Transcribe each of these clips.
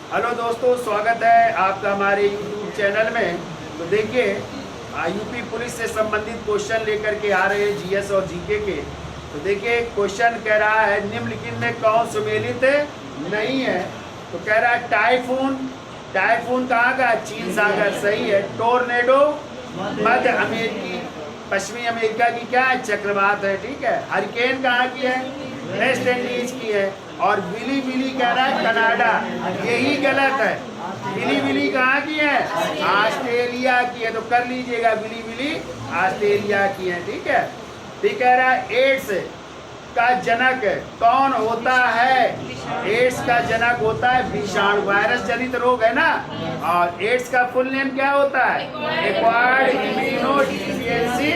Hello दोस्तों, स्वागत है आपका हमारे यूट्यूब चैनल में। तो देखिए, यूपी पुलिस से संबंधित क्वेश्चन लेकर के आ रहे हैं जीएस और जीके के। तो देखिए, क्वेश्चन कह रहा है निम्नलिखित में कौन सुमेलित नहीं है। तो कह रहा है टाइफून। टाइफून कहाँ का? चीन सागर, सही है। टोर्नेडो मध्य अमेरिकी पश्चिमी अमेरिका की क्या है? चक्रवात है, ठीक है। हरिकेन कहाँ की है? वेस्ट इंडीज की है। और बिली बिली कह रहा है कनाडा, यही गलत है। बिली बिली कहाँ की है? ऑस्ट्रेलिया की है। तो कर लीजिएगा, बिली बिली ऑस्ट्रेलिया की है, ठीक है। ठीक कह रहा है एड्स का जनक कौन होता है? एड्स का जनक होता है विषाणु, वायरस जनित रोग है ना। और एड्स का फुल नेम क्या होता है? Acquired immunodeficiency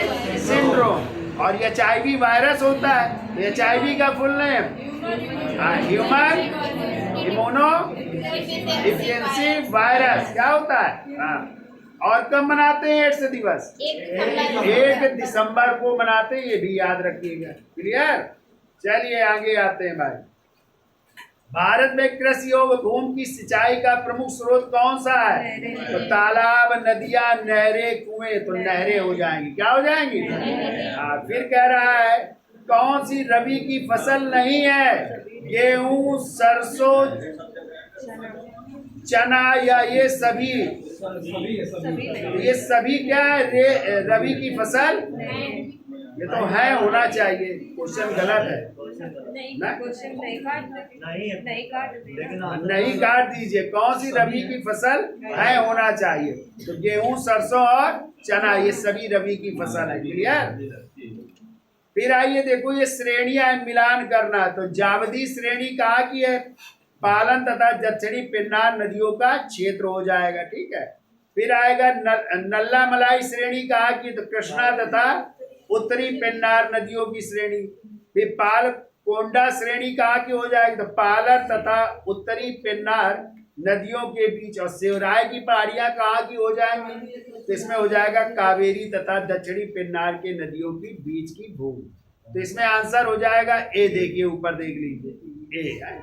syndrome. और HIV वायरस होता है। HIV का full name human immuno deficiency virus क्या होता है? और कब मनाते हैं एड्स दिवस? 1 दिसंबर को मनाते हैं, ये भी याद रखिएगा। क्लियर? चलिए आगे आते हैं भाई। भारत में कृषि योग्य भूमि की सिंचाई का प्रमुख स्रोत कौन सा है? तो तालाब, नदियां, नहरें, कुएं। तो नहरें हो जाएंगी, क्या हो जाएंगी? फिर कह रहा है कौन सी रबी की फसल नहीं है? गेहूं, सरसों, चना या ये सभी? ये सभी क्या है? रबी की फसल? ये तो है, होना चाहिए। क्वेश्चन गलत है। नहीं काट दीजिए। कौन सी रबी की फसल है? होना चाहिए। तो गेहूं, सरसों और चना ये सभी रबी की फसल है। क्लियर? फिर आइए देखो, ये श्रेणियां मिलान करना। तो जावदी श्रेणी कहाँ की है? पालन तथा दक्षिणी पिन्नार नदियों का क्षेत्र हो जाएगा, ठीक है। फिर आएगा नल्ला मलाई श्रेणी कहाँ की? तो कृष्णा तथा उत्तरी पेन्नार नदियों की श्रेणी। फिर पाल कोंडा श्रेणी कहाँ की हो जाएगी? तो पालर तथा उत्तरी पेन्नार नदियों के बीच। और शिवराय की पहाड़ियां कहाँ की हो जाएंगी? तो इसमें हो जाएगा कावेरी तथा दक्षिणी पेन्नार के नदियों के बीच की भूमि। तो इसमें आंसर हो जाएगा ए। देखिए ऊपर देख लीजिए, ए है।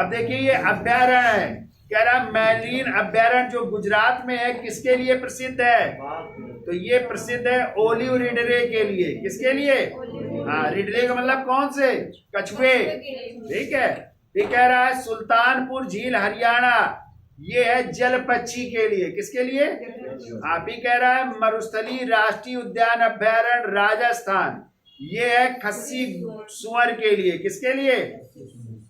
अब देखिए, ये अभ्यारण्य है। कह रहा मैरीन अभ्यारण्य जो गुजरात में है, किसके लिए प्रसिद्ध है? तो ये प्रसिद्ध है ओलिव रिडले के लिए। किसके लिए? रिडले का मतलब कौन से? कछुए, ठीक है। ये कह रहा है सुल्तानपुर झील हरियाणा, ये है जल पक्षी के लिए। किसके लिए? आप ही कह रहा है मरुस्थली राष्ट्रीय उद्यान अभ्यारण्य राजस्थान, ये है खस्सी सुअर के लिए। किसके लिए?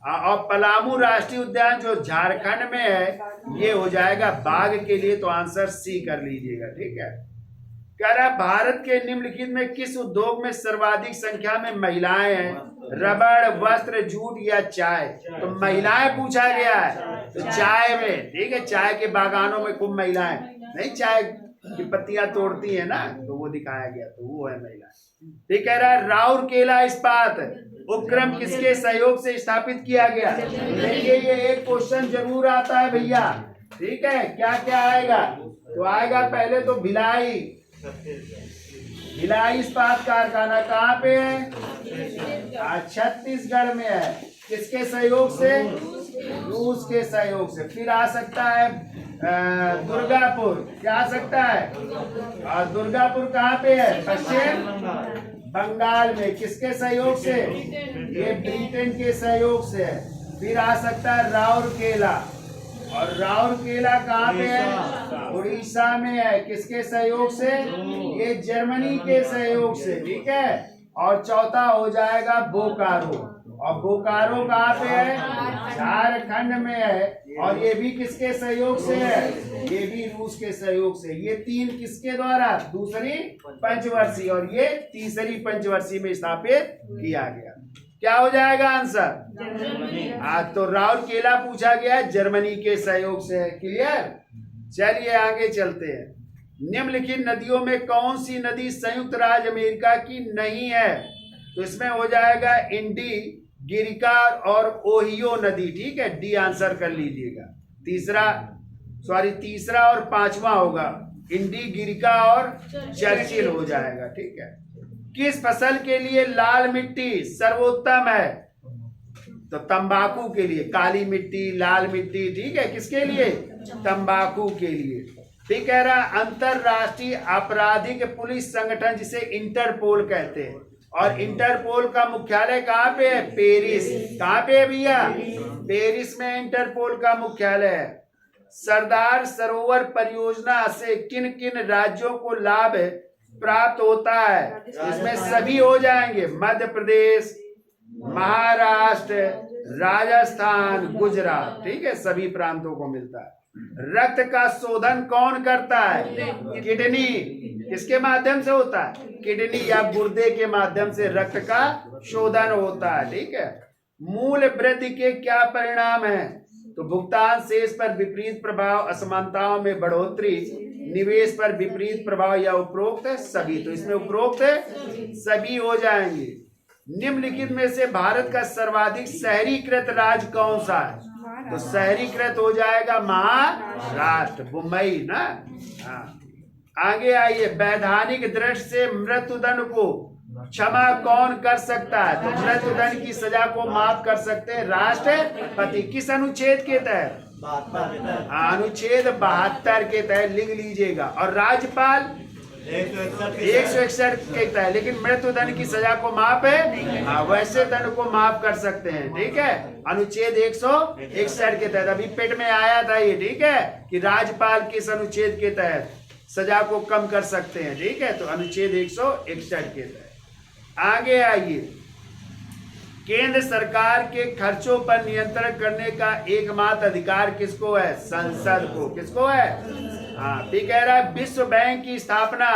और पलामू राष्ट्रीय उद्यान जो झारखंड में है, ये हो जाएगा बाघ के लिए। तो आंसर सी कर लीजिएगा, ठीक है। कह रहा भारत के निम्नलिखित में किस उद्योग में सर्वाधिक संख्या में महिलाएं हैं? रबड़, वस्त्र, जूट या चाय? तो महिलाएं पूछा गया है, तो चाय में, ठीक है। चाय के बागानों में खूब महिलाएं, नहीं चाय की पत्तियां तोड़ती है ना, तो वो दिखाया गया, तो वो है महिलाएं। ठीक कह रहा है राउरकेला इस्पात उपक्रम किसके सहयोग से स्थापित किया गया? देखिए, ये एक क्वेश्चन जरूर आता है भैया, ठीक है। क्या क्या आएगा? तो आएगा पहले तो भिलाई। भिलाई इस्पात कारखाना कहाँ पे है? छत्तीसगढ़ में है। किसके सहयोग से? रूस के सहयोग से। फिर आ सकता है दुर्गापुर। क्या आ सकता है? और दुर्गापुर कहाँ पे है? पश्चिम बंगाल में। किसके सहयोग से? ये ब्रिटेन के सहयोग से है। फिर आ सकता है राउरकेला, और राउरकेला कहाँ पे है? उड़ीसा में है। किसके सहयोग से? ये जर्मनी के सहयोग से, ठीक है। और चौथा हो जाएगा बोकारो, और बोकारो कहाँ पे है? झारखंड में है। और ये भी किसके सहयोग से है? ये भी रूस के सहयोग से। ये 3 किसके द्वारा? दूसरी पंचवर्षीय, और ये तीसरी पंचवर्षीय में स्थापित किया गया। क्या हो जाएगा आंसर? तो राउरकेला पूछा गया है, जर्मनी के सहयोग से है। क्लियर? चलिए आगे चलते हैं। निम्नलिखित नदियों में कौन सी नदी संयुक्त राज्य अमेरिका की नहीं है? तो इसमें हो जाएगा इंडी, गिरिका और ओहियो नदी, ठीक है। डी आंसर कर लीजिएगा। तीसरा और 5वां होगा इंडी, गिरिका और चर्चिल हो जाएगा, ठीक है। किस फसल के लिए लाल मिट्टी सर्वोत्तम है? तो तंबाकू के लिए काली मिट्टी, लाल मिट्टी, ठीक है, किसके लिए? तंबाकू के लिए। ठीक कह रहा, अंतरराष्ट्रीय आपराधिक पुलिस संगठन जिसे इंटरपोल कहते हैं, और इंटरपोल का मुख्यालय कहाँ पे है? पेरिस। कहाँ पे है भैया? पेरिस में इंटरपोल का मुख्यालय है। सरदार सरोवर परियोजना से किन किन राज्यों को लाभ प्राप्त होता है? इसमें सभी हो जाएंगे, मध्य प्रदेश, महाराष्ट्र, राजस्थान, गुजरात, ठीक है, सभी प्रांतों को मिलता है। रक्त का शोधन कौन करता है? किडनी। किसके माध्यम से होता है? किडनी या गुर्दे के माध्यम से रक्त का शोधन होता है, ठीक है। मूल्य वृद्धि के क्या परिणाम है? तो भुगतान शेष पर विपरीत प्रभाव, असमानताओं में बढ़ोतरी, निवेश पर विपरीत प्रभाव, या उपरोक्त सभी। तो इसमें उपरोक्त सभी हो जाएंगे। निम्नलिखित में से भारत का सर्वाधिक शहरीकृत राज्य कौन सा है? तो शहरीकृत हो जाएगा महाराष्ट्र, मुंबई ना। हाँ, आगे आइए। वैधानिक दृष्टि से मृत्युदंड को क्षमा कौन कर सकता है? तो मृत्युदंड की सजा को माफ कर सकते हैं राष्ट्रपति। किस अनुच्छेद के तहत? अनुच्छेद 72 के तहत, लिख लीजिएगा। और राज्यपाल 161 के तहत। लेकिन मृत्युदंड की सजा को माफ है, हाँ, वैसे दंड को माफ कर सकते हैं, ठीक है, अनुच्छेद 161 के तहत। अभी पेट में आया था ये, ठीक है, कि राज्यपाल किस अनुच्छेद के तहत सजा को कम कर सकते हैं, ठीक है, तो अनुच्छेद 161 के तहत। आगे आइए। केंद्र सरकार के खर्चों पर नियंत्रण करने का एकमात्र अधिकार किसको है? संसद को। किसको है? हाँ, ठीक कह रहा है। विश्व बैंक की स्थापना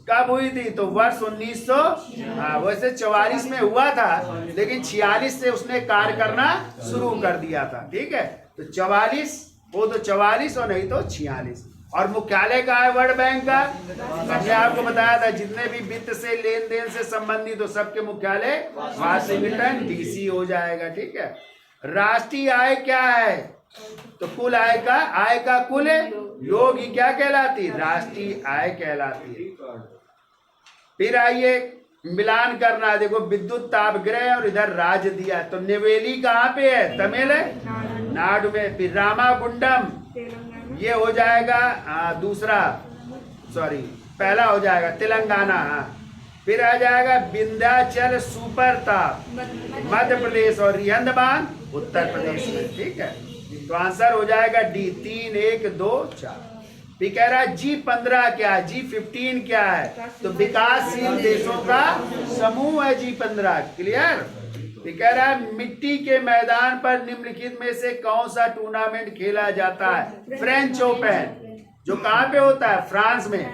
कब हुई थी? तो वर्ष 1900, हाँ, वैसे 44 में हुआ था, लेकिन 46 से उसने कार्य करना शुरू कर दिया था, ठीक है। तो 44 हो तो 44, और नहीं तो 46। और मुख्यालय का है वर्ल्ड बैंक का। मैंने आपको बताया था, जितने भी वित्त से लेन देन से संबंधित हो, सबके मुख्यालय वाशिंगटन डीसी हो जाएगा, ठीक है। राष्ट्रीय आय क्या है? तो कुल आय का कुल योग ही क्या कहलाती? राष्ट्रीय आय कहलाती है। फिर आइए मिलान करना है। देखो, विद्युत तापगृह और इधर राज्य दिया है। तो नेवेली कहाँ पे है? तमिलनाडु में। फिर रामागुंडम ये हो जाएगा दूसरा, सॉरी पहला हो जाएगा तेलंगाना। फिर आ जाएगा विंध्याचल सुपर ताप मध्य प्रदेश, और रिहंदबान उत्तर प्रदेश में, ठीक है। तो आंसर हो जाएगा डी, 3, 1, 2, 4। फिर कह रहा है G15 क्या है? G15 क्या है? तो विकासशील देशों का समूह है G15, क्लियर। फिर कह रहा है मिट्टी के मैदान पर निम्नलिखित में से कौन सा टूर्नामेंट खेला जाता है? फ्रेंच ओपन, जो कहाँ पे होता है? फ्रांस में,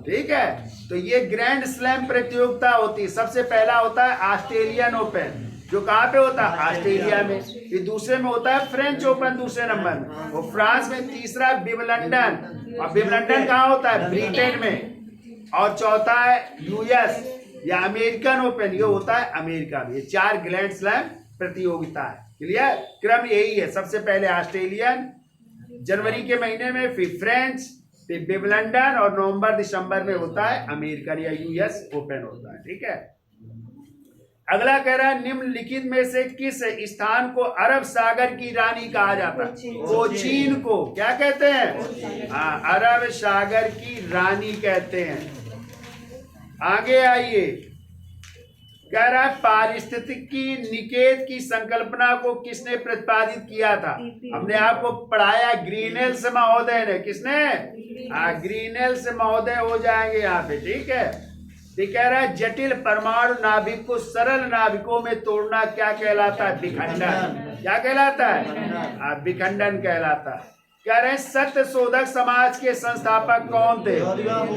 ठीक है। तो ये ग्रैंड स्लैम प्रतियोगिता होती है। सबसे पहला होता है ऑस्ट्रेलियन ओपन, जो कहाँ पे होता है? ऑस्ट्रेलिया में। फिर दूसरे में होता है फ्रेंच ओपन, दूसरे नंबर में, वो फ्रांस में। तीसरा विंबलडन, और विंबलडन कहाँ होता है? ब्रिटेन में। और चौथा है यूएस या अमेरिकन ओपन, ये होता है अमेरिका में। ये 4 ग्रैंड स्लैम प्रतियोगिता है, क्लियर। क्रम यही है, सबसे पहले ऑस्ट्रेलियन जनवरी के महीने में, फिर फ्रेंच, फिर विंबलडन, और नवंबर दिसंबर में होता है अमेरिकन या यूएस ओपन होता है, ठीक है। अगला कह रहा है निम्नलिखित में से किस स्थान को अरब सागर की रानी कहा जाता है? कोचीन को क्या कहते हैं? हाँ, अरब सागर की रानी कहते हैं। आगे आइए। कह रहा है पारिस्थितिकी निकेत की संकल्पना को किसने प्रतिपादित किया था? हमने आपको पढ़ाया, ग्रीनहेल्स महोदय ने। किसने? ग्रीनहेल्स महोदय हो जाएंगे यहाँ पे, ठीक है। ये कह रहा है जटिल परमाणु नाभिक को सरल नाभिकों में तोड़ना क्या कहलाता है? विखंडन। क्या कहलाता है? विखंडन कहलाता है। कह रहे हैं सत्य शोधक समाज के संस्थापक कौन थे?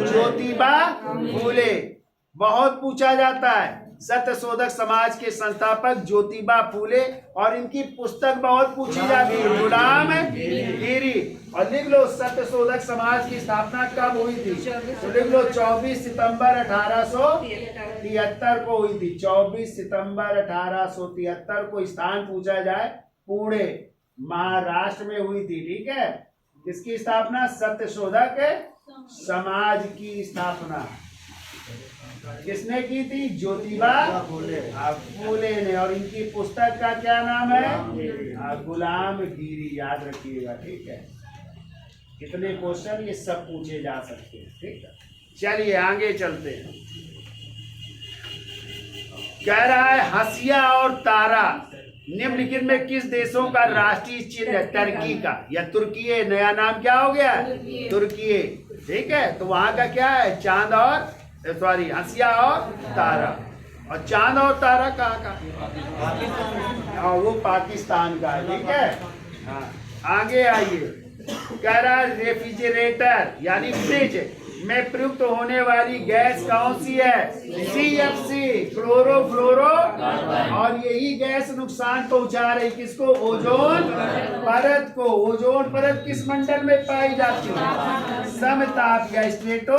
ज्योतिबा फूले। बहुत पूछा जाता है, सत्य शोधक समाज के संस्थापक ज्योतिबा फूले, और इनकी पुस्तक बहुत पूछी जाती है, गुलामगिरी। और लिख लो सत्य शोधक समाज की स्थापना कब हुई थी? तो लिख लो 24 सितंबर 1873 को हुई थी। 24 सितंबर 1873 को। स्थान पूछा जाए, पुणे महाराष्ट्र में हुई थी, ठीक है। इसकी स्थापना सत्य शोधक समाज की स्थापना। किसने की थी? ज्योतिबा फूले ने। और इनकी पुस्तक का क्या नाम है? गुलामगिरी। याद रखिएगा, ठीक है। कितने क्वेश्चन ये सब पूछे जा सकते हैं, ठीक है। चलिए आगे चलते हैं। कह रहा है हंसिया और तारा निम्नलिखित में किस देशों का राष्ट्रीय चिन्ह है? टर्की का या तुर्की। नया नाम क्या हो गया? तुर्की, ठीक है। तो वहां का क्या है? चांद और सॉरी हंसिया और तारा। और चांद और तारा कहाँ का? हाँ, वो पाकिस्तान का है, ठीक है। हाँ, आगे आइए। कह रहा है रेफ्रिजरेटर यानी फ्रिज में प्रयुक्त होने वाली गैस कौन सी है? CFC, chlorofluoro. और यही गैस नुकसान पहुंचा रही किसको? ओजोन परत को। ओजोन परत किस मंडल में पाई जाती है? समताप या स्ट्रेटो।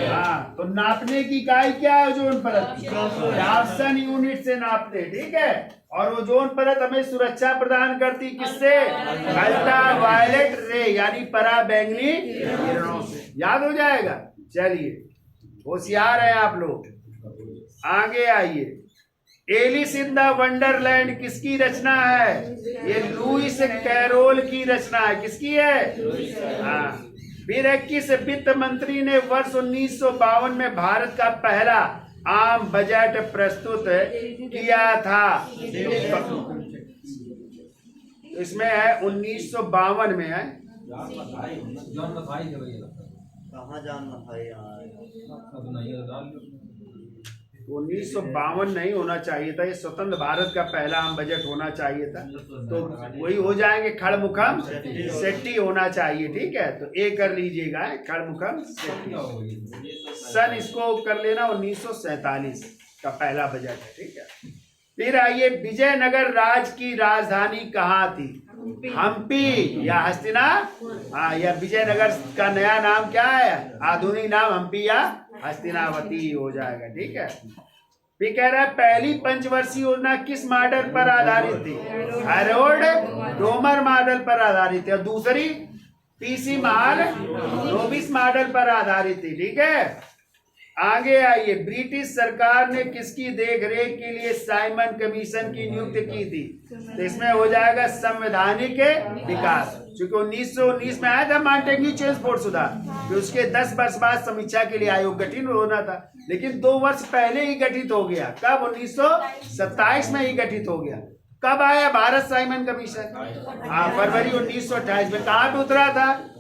हाँ, तो नापने की इकाई क्या है ओजोन परत की? डाल्टन यूनिट से नापते, ठीक है। और ओजोन परत हमें सुरक्षा प्रदान करती किससे? अल्ट्रा वायलेट रे यानी पराबैंगनी किरणों से। याद हो जाएगा। चलिए, होशियार है आप लोग। आगे आइए। एलिस इन द वंडरलैंड किसकी रचना है? ये लुइस कैरोल की रचना है। किसकी है? हाँ। फिर 21 वित्त मंत्री ने वर्ष 1952 में भारत का पहला आम बजट प्रस्तुत किया था। इसमें है 1952 में है। कहाँ जानना था यार? 1952 नहीं होना चाहिए था, ये स्वतंत्र भारत का पहला आम बजट होना चाहिए था। तो वही हो जाएंगे खड़मुखम शेट्टी होना चाहिए, ठीक है। तो ए कर लीजिएगा, खड़मुखम शेट्टी। सन इसको कर लेना 1947 का पहला बजट है, ठीक है। फिर आइए, विजयनगर राज की राजधानी कहाँ थी? हम्पी या हस्तिना। हाँ, या विजयनगर का नया नाम क्या है? आधुनिक नाम हम्पी या हस्तिनावती हो जाएगा, ठीक है। फिर कह रहा है पहली पंचवर्षीय योजना किस मॉडल पर आधारित थी? हैरोल्ड डोमर मॉडल पर आधारित थी। और दूसरी पीसी महाल नोबिस मॉडल पर आधारित थी, ठीक है। आगे आइए। ब्रिटिश सरकार ने किसकी देखरेख के लिए साइमन कमीशन की नियुक्ति की थी? तो इसमें हो जाएगा संवैधानिक विकास। चूंकि 1919 में आया था मांटेग्यू चेम्सफोर्ड सुधार, फिर उसके 10 वर्ष बाद समीक्षा के लिए आयोग गठित होना था, लेकिन 2 वर्ष पहले ही गठित हो गया। कब? 1927 में ही गठित हो गया। कब आया भारत साइमन कमीशन? हाँ, फरवरी 1928 में। कहाँ पे उतरा था?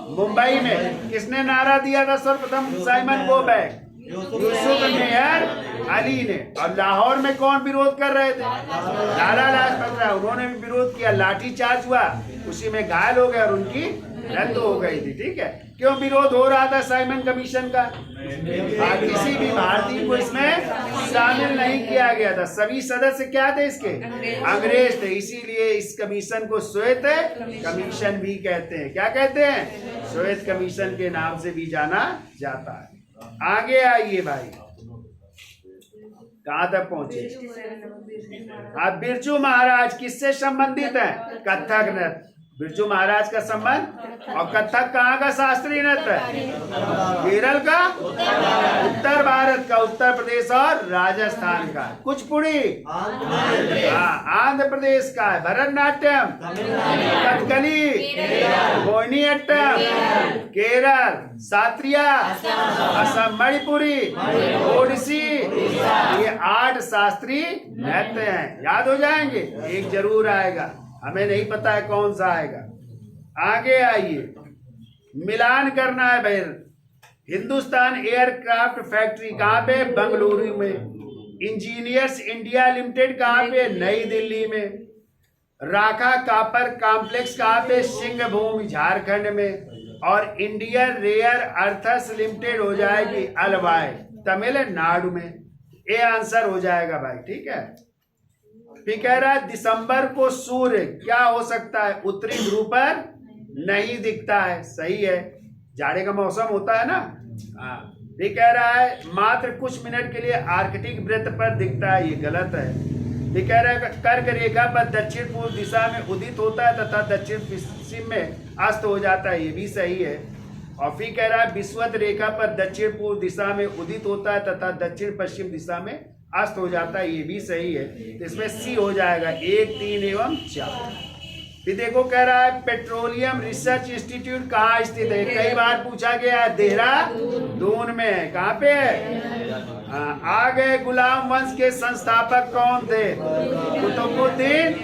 मुंबई में। किसने नारा दिया था सर्वप्रथम? साइमन गो बैक, यूसुफ मेहर अली ने। और लाहौर में कौन विरोध कर रहे थे? लाला लाजपत राय। उन्होंने भी विरोध किया, लाठी चार्ज हुआ, उसी में घायल हो गए और उनकी रद्द हो गई थी, ठीक है। क्यों विरोध हो रहा था साइमन कमीशन का? किसी भी भारतीय को इसमें शामिल नहीं किया गया था। सभी सदस्य क्या थे इसके? अंग्रेज थे। इसीलिए इस कमीशन को श्वेत कमीशन भी कहते हैं। क्या कहते हैं? श्वेत कमीशन के नाम से भी जाना जाता है। आगे आइए भाई, कहाँ तक पहुंचे? अब बिरजू महाराज किससे संबंधित है? कथक नृत्य। बिरजू महाराज का संबंध। और कथक कहाँ का शास्त्रीय नृत्य है? केरल का, उत्तर भारत का, उत्तर प्रदेश और राजस्थान का। कुचिपुड़ी आंध्र प्रदेश का है। भरतनाट्यम कथकली, मोहिनीअट्टम केरल, सात्रिया असम, मणिपुरी, ओडिसी। ये 8 शास्त्रीय नृत्य हैं। याद हो जाएंगे, एक जरूर आएगा, हमें नहीं पता है कौन सा आएगा। आगे आइए, मिलान करना है भाई। हिंदुस्तान एयरक्राफ्ट फैक्ट्री कहाँ पे? बंगलुरु में। इंजीनियर्स इंडिया लिमिटेड कहाँ पे? नई दिल्ली में। राखा कापर कॉम्प्लेक्स कहाँ पे? सिंहभूम झारखंड में। और इंडियन रेयर अर्थस लिमिटेड हो जाएगी अलवाई तमिलनाडु में। ये आंसर हो जाएगा भाई, ठीक है। फिर कह रहा है दिसंबर को सूर्य क्या हो सकता है? उत्तरी ध्रुव पर नहीं दिखता है। सही है, जाड़े का मौसम होता है ना। हाँ। फिर कह रहा है मात्र कुछ मिनट के लिए आर्कटिक वृत्त पर दिखता है। ये गलत है। फिर कह रहा है कर्क रेखा पर दक्षिण पूर्व दिशा में उदित होता है तथा दक्षिण पश्चिम में अस्त हो जाता है। ये भी सही है। और फिर कह रहा है विषुवत रेखा पर दक्षिण पूर्व दिशा में उदित होता है तथा दक्षिण पश्चिम दिशा में अस्त हो जाता है, ये भी सही है। तो इसमें सी हो जाएगा 1, 3 एवं 4। फिर देखो कह रहा है पेट्रोलियम रिसर्च इंस्टीट्यूट कहाँ स्थित है, कई बार पूछा गया है, देहरादून में है। कहाँ पे है? आ गए गुलाम वंश के संस्थापक कौन थे? कुतुबुद्दीन।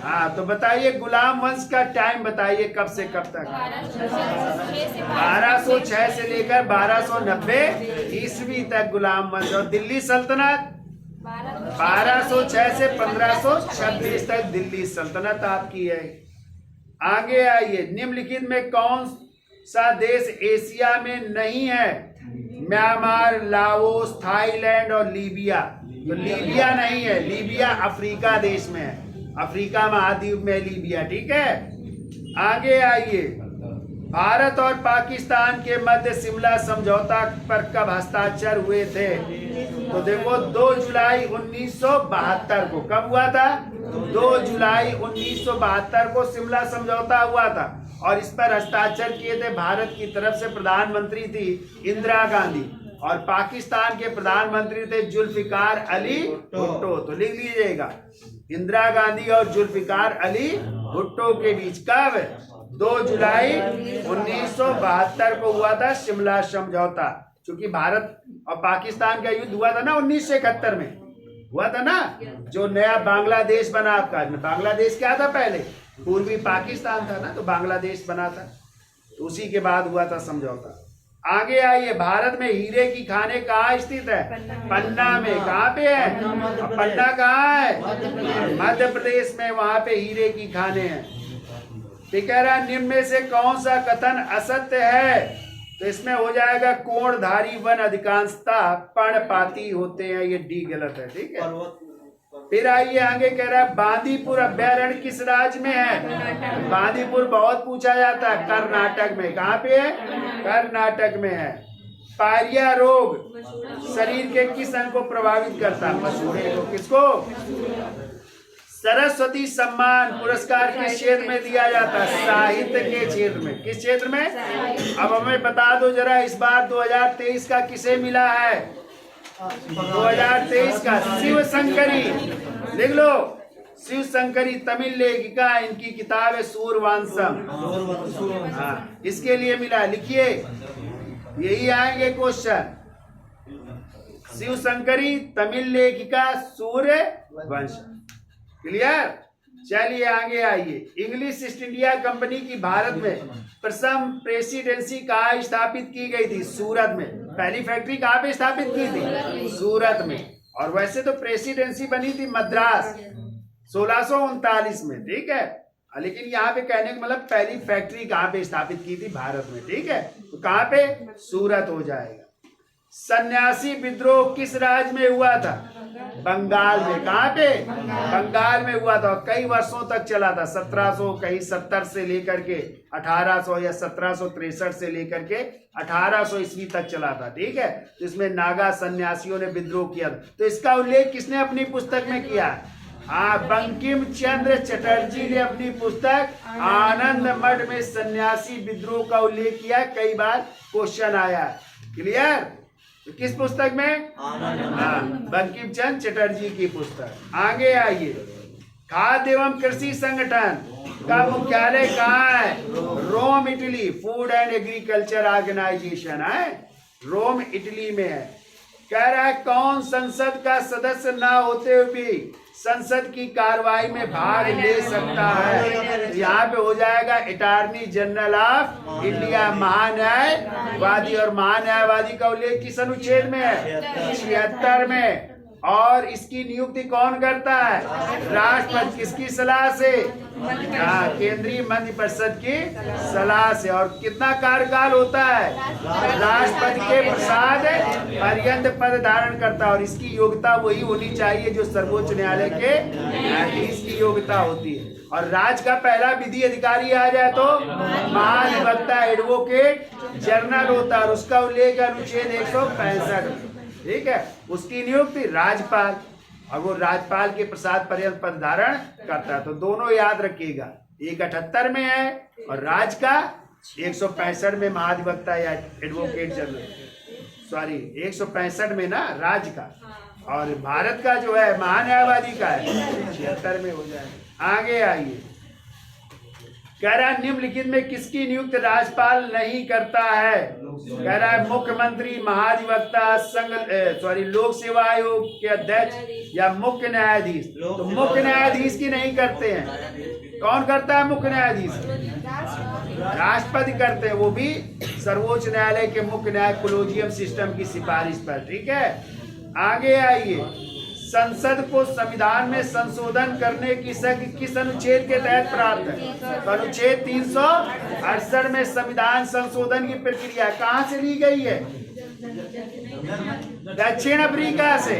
हाँ, तो बताइए गुलाम वंश का टाइम बताइए, कब से कब तक? 1206 से लेकर 1290 ईस्वी तक गुलाम वंश। और दिल्ली सल्तनत 1206 से 1526 तक दिल्ली सल्तनत आपकी है। आगे आइए, निम्नलिखित में कौन सा देश एशिया में नहीं है? म्यांमार, लाओस, थाईलैंड और लीबिया। तो लीबिया नहीं है, लीबिया अफ्रीका देश में है, अफ्रीका महाद्वीप में लीबिया। ठीक है, आगे आइए, भारत और पाकिस्तान के मध्य शिमला समझौता पर कब हस्ताक्षर हुए थे? तो देखो 2 जुलाई 1972 को। कब हुआ था? 2 जुलाई 1972 को शिमला समझौता हुआ था और इस पर हस्ताक्षर किए थे भारत की तरफ से प्रधानमंत्री थी इंदिरा गांधी और पाकिस्तान के प्रधानमंत्री थे जुल्फिकार अली भुट्टो। तो लिख लीजिएगा, इंदिरा गांधी और जुल्फिकार अली भुट्टो के बीच कब? 2 जुलाई 1972 को हुआ था शिमला समझौता। क्योंकि भारत और पाकिस्तान का युद्ध हुआ था ना 1971 में, हुआ था ना, जो नया बांग्लादेश बना आपका। बांग्लादेश क्या था पहले? पूर्वी पाकिस्तान था ना, तो बांग्लादेश बना था, तो उसी के बाद हुआ था समझौता। आगे आइए, भारत में हीरे की खाने कहाँ स्थित है? पन्ना में। कहाँ पे है? पन्ना कहाँ है? मध्य प्रदेश में, वहां पे हीरे की खाने हैं। ठीक कह रहा है, निम्न में से कौन सा कथन असत्य है? तो इसमें हो जाएगा कोणधारी वन अधिकांशतः पर्णपाती होते हैं, ये डी गलत है। ठीक है, फिर आइए आगे, कह रहा है बांदीपुर अभ्यारण्य किस राज्य में है? बांदीपुर बहुत पूछा जाता है, कर्नाटक में। कहाँ पे है? कर्नाटक में है। पायरिया रोग शरीर के किस अंग को प्रभावित करता है? मसूड़े को। किसको? सरस्वती सम्मान पुरस्कार किस क्षेत्र में दिया जाता है? साहित्य के क्षेत्र में। किस क्षेत्र में? अब हमें बता दो जरा, इस बार 2023 का किसे मिला है? 2023 का शिव शंकरी। लिख लो, शिव शंकरी तमिल लेखिका, इनकी किताब है सूर्यवंशम। हाँ, इसके लिए मिला। लिखिए, यही आएंगे क्वेश्चन। शिव शंकरी तमिल लेखिका, सूर्यवंशम। क्लियर? चलिए आगे आइए, इंग्लिश ईस्ट इंडिया कंपनी की भारत में प्रथम प्रेसिडेंसी कहाँ स्थापित की गई थी? सूरत में। पहली फैक्ट्री कहाँ पे स्थापित की थी? सूरत में। और वैसे तो प्रेसिडेंसी बनी थी मद्रास 1639 में। ठीक है, लेकिन यहाँ पे कहने का मतलब पहली फैक्ट्री कहाँ पे स्थापित की थी? भारत में। ठीक है, तो कहाँ पे? सूरत हो जाएगा। सन्यासी विद्रोह किस राज्य में हुआ था? बंगाल में। कहाँ पे? बंगाल में हुआ था, कई वर्षों तक चला था। 1770 से लेकर के 1800 या 1763 से लेकर के 1800 ईस्वी तक चला था। ठीक है, तो इसमें नागा सन्यासियों ने विद्रोह किया। तो इसका उल्लेख किसने अपनी पुस्तक में किया? बंकिम चंद्र चटर्जी ने अपनी पुस्तक आनंद मठ में सन्यासी विद्रोह का उल्लेख किया। कई बार क्वेश्चन आया। क्लियर? तो किस पुस्तक में? बंकिम चंद्र चटर्जी की पुस्तक। आगे आइए, खाद्य एवं कृषि संगठन का मुख्यालय कहाँ है? Rome, Italy. Food and agriculture organization है, रोम, इटली में है। कह रहा है कौन संसद का सदस्य ना होते हुए भी संसद की कार्रवाई में भाग ले सकता है? यहाँ पे हो जाएगा अटॉर्नी जनरल ऑफ इंडिया, महान्यायवादी। और महान्यायवादी का उल्लेख किस अनुच्छेद में है? 76 में। और इसकी नियुक्ति कौन करता है? राष्ट्रपति। किसकी सलाह से? केंद्रीय मंत्रिपरिषद की सलाह से। और कितना कार्यकाल होता है? राष्ट्रपति के प्रसाद पर्यंत पद धारण करता है। और इसकी योग्यता वही होनी चाहिए जो सर्वोच्च न्यायालय के न्यायाधीश की योग्यता होती है। और राज्य का पहला विधि अधिकारी आ जाए तो महाधिवक्ता, एडवोकेट जनरल होता है। और उसका उल्लेख अनुच्छेद 165। ठीक है, उसकी नियुक्ति राज्यपाल, और वो राज्यपाल के प्रसाद पर्यंत पद धारण करता है। तो दोनों याद रखिएगा, एक 78 में है और राज्य का 165 में महाधिवक्ता या एडवोकेट जनरल, सॉरी 165 में ना राज्य का, और भारत का जो है महान्यायवादी का है 76 में हो जाए। आगे आइए, कह रहा है निम्नलिखित में किसकी नियुक्त राज्यपाल नहीं करता है? कह रहा है मुख्यमंत्री, महाधिवक्ता, लोक सेवा आयोग के अध्यक्ष या मुख्य न्यायाधीश। तो मुख्य न्यायाधीश की नहीं करते हैं। कौन करता है मुख्य न्यायाधीश? राष्ट्रपति करते हैं, वो भी सर्वोच्च न्यायालय के मुख्य न्याय कोलेजियम सिस्टम की सिफारिश पर। ठीक है, आगे आइए, संसद को संविधान में संशोधन करने की शक्ति किस अनुच्छेद के तहत प्राप्त है? तो अनुच्छेद 368 में संविधान संशोधन की प्रक्रिया कहाँ से ली गई है? दक्षिण अफ्रीका से।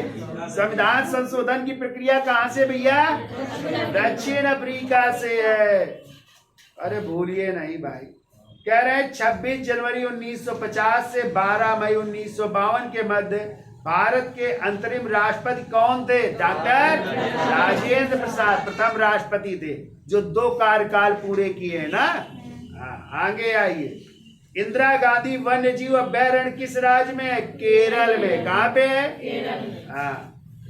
संविधान संशोधन की प्रक्रिया कहाँ से भैया? दक्षिण अफ्रीका से है। अरे भूलिए नहीं भाई। कह रहे हैं 26 जनवरी 1950 से 12 मई 1952 के मध्य भारत के अंतरिम राष्ट्रपति कौन थे? डॉक्टर राजेंद्र प्रसाद प्रथम राष्ट्रपति थे, जो 2 कार्यकाल पूरे किए हैं ना। आगे आइए, इंदिरा गांधी वन्य जीव अभ्यारण्य किस राज्य में है? केरल में। कहाँ पे है?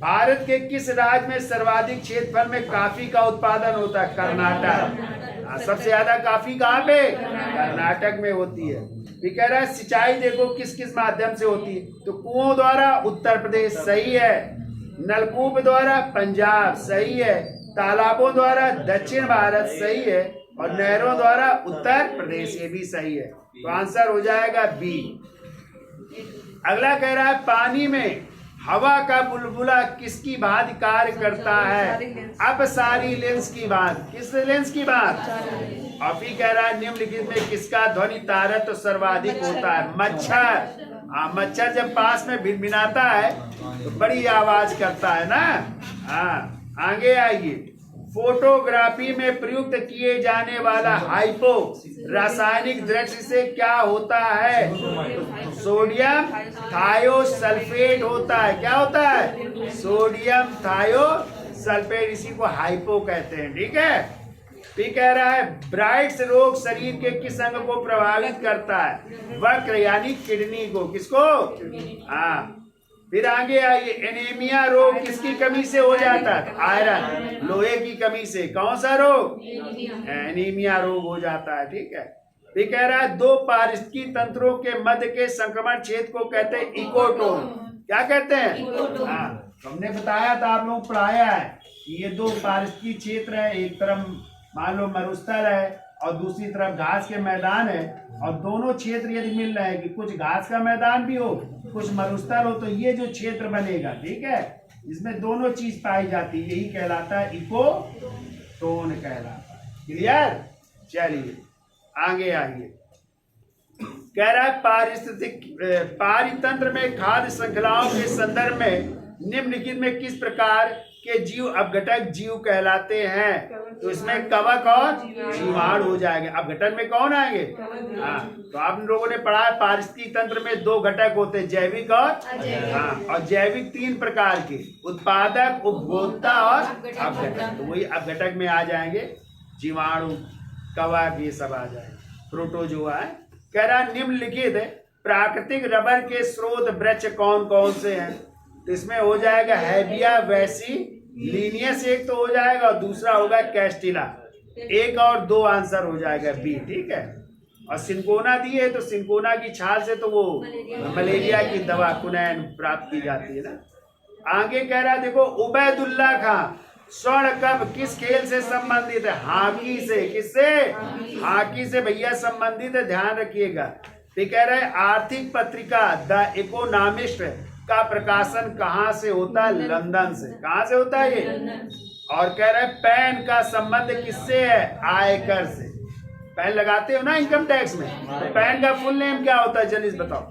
भारत के किस राज्य में सर्वाधिक क्षेत्रफल में कॉफी का उत्पादन होता है? कर्नाटक। सबसे ज्यादा कॉफी कहाँ पे? कर्नाटक में होती है। ये कह रहा है सिंचाई देखो किस किस माध्यम से होती है? तो कुओं द्वारा उत्तर प्रदेश, सही है। नलकूप द्वारा पंजाब, सही है। तालाबों द्वारा दक्षिण भारत, सही है। और नहरों द्वारा उत्तर प्रदेश, ये भी सही है। तो आंसर हो जाएगा बी। अगला कह रहा है पानी में हवा का बुलबुला किसकी भांति कार्य करता है? अपसारी लेंस की बात। किस लेंस की बात? और भी कह रहा है निम्नलिखित में किसका ध्वनि तारत्व सर्वाधिक होता है? मच्छर। मच्छर जब पास में भिनभिनाता है तो बड़ी आवाज करता है ना। आगे आइए, फोटोग्राफी में प्रयुक्त किए जाने वाला हाइपो रासायनिक दृष्टि से क्या होता है? सोडियम थायोसल्फेट होता है। क्या होता है? सोडियम थायोसल्फेट, इसी को हाइपो कहते हैं। ठीक है, फिर कह रहा है ब्राइट्स रोग शरीर के किस अंग को प्रभावित करता है? वक्र यानी किडनी को। किसको? फिर आगे आइए, एनीमिया रोग किसकी कमी से हो जाता है? आयरन, लोहे की कमी से। कौन सा रोग? एनीमिया रोग हो जाता है। ठीक है, फिर कह रहा है 2 पारिस्थितिकी तंत्रों के मध्य के संक्रमण क्षेत्र को कहते हैं इकोटोन। क्या कहते हैं? हमने बताया था, आप लोग पढ़ाया है कि ये 2 पारिस्थितिकी क्षेत्र है। एक तरफ मान लो मरुस्थल है और दूसरी तरफ घास के मैदान है, और दोनों क्षेत्र यदि मिल रहे हैं कि कुछ घास का मैदान भी हो, कुछ मरुस्थल हो, तो ये जो क्षेत्र बनेगा, ठीक है, इसमें दोनों चीज पाई जाती है, यही कहलाता है इकोटोन कहलाता है। क्लियर? चलिए आगे आइए, कह रहा है पारितंत्र में खाद्य श्रृंखलाओं के संदर्भ में निम्नलिखित में किस प्रकार के जीव अपघटक जीव कहलाते हैं? तो इसमें कवक और जीवाणु हो जाएंगे। अपघटन में कौन आएंगे? तो आप लोगों ने पढ़ा है पारिस्थितिकी तंत्र में 2 घटक होते हैं, जैविक और जैविक 3 प्रकार के, उत्पादक, उपभोक्ता और अपघटक। तो वही अपघटक में आ जाएंगे जीवाणु, कवक, ये सब आ जाएंगे, प्रोटोजोआ है। कह रहा निम्नलिखित प्राकृतिक रबर के स्रोत वृक्ष कौन कौन से हैं? तो इसमें हो जाएगा हैबिया वैसी लीनियस, एक तो हो जाएगा, और दूसरा होगा कैस्टिला। 1 और 2 आंसर हो जाएगा बी। ठीक है, और सिंकोना दी है, तो सिंकोना की छाल से तो वो मलेरिया की दवा कुनैन प्राप्त की जाती है ना। आगे कह रहा देखो, उबैदुल्ला खां स्वर्ण कप किस खेल से संबंधित है? हॉकी से। किससे? हॉकी से भैया संबंधित है, ध्यान रखिएगा। फिर कह रहे आर्थिक पत्रिका द इकोनॉमिस्ट का प्रकाशन कहाँ से होता है? लंदन से। कहाँ से होता है ये? और कह रहे पैन का संबंध किससे है? आयकर से। पैन लगाते हो ना इनकम टैक्स में, तो पैन का फुल नेम क्या होता है? जल्दी बताओ।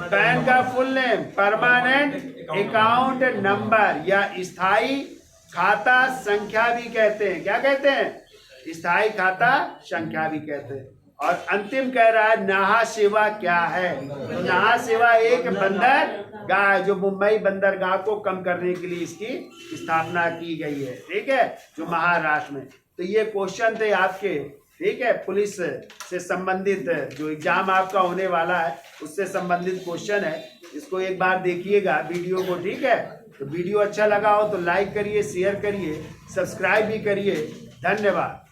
पैन का full name permanent account number या स्थायी खाता संख्या भी कहते हैं। क्या कहते हैं? स्थायी खाता संख्या भी कहते हैं। और अंतिम कह रहा है नाहा सेवा क्या है? तो नाहा सेवा एक बंदरगाह, जो मुंबई बंदरगाह को कम करने के लिए इसकी स्थापना की गई है। ठीक है, जो महाराष्ट्र में। तो ये क्वेश्चन थे आपके ठीक है, पुलिस से संबंधित जो एग्जाम आपका होने वाला है उससे संबंधित क्वेश्चन है, इसको एक बार देखिएगा वीडियो को, ठीक है। तो वीडियो अच्छा लगा हो तो लाइक करिए, शेयर करिए, सब्सक्राइब भी करिए। धन्यवाद।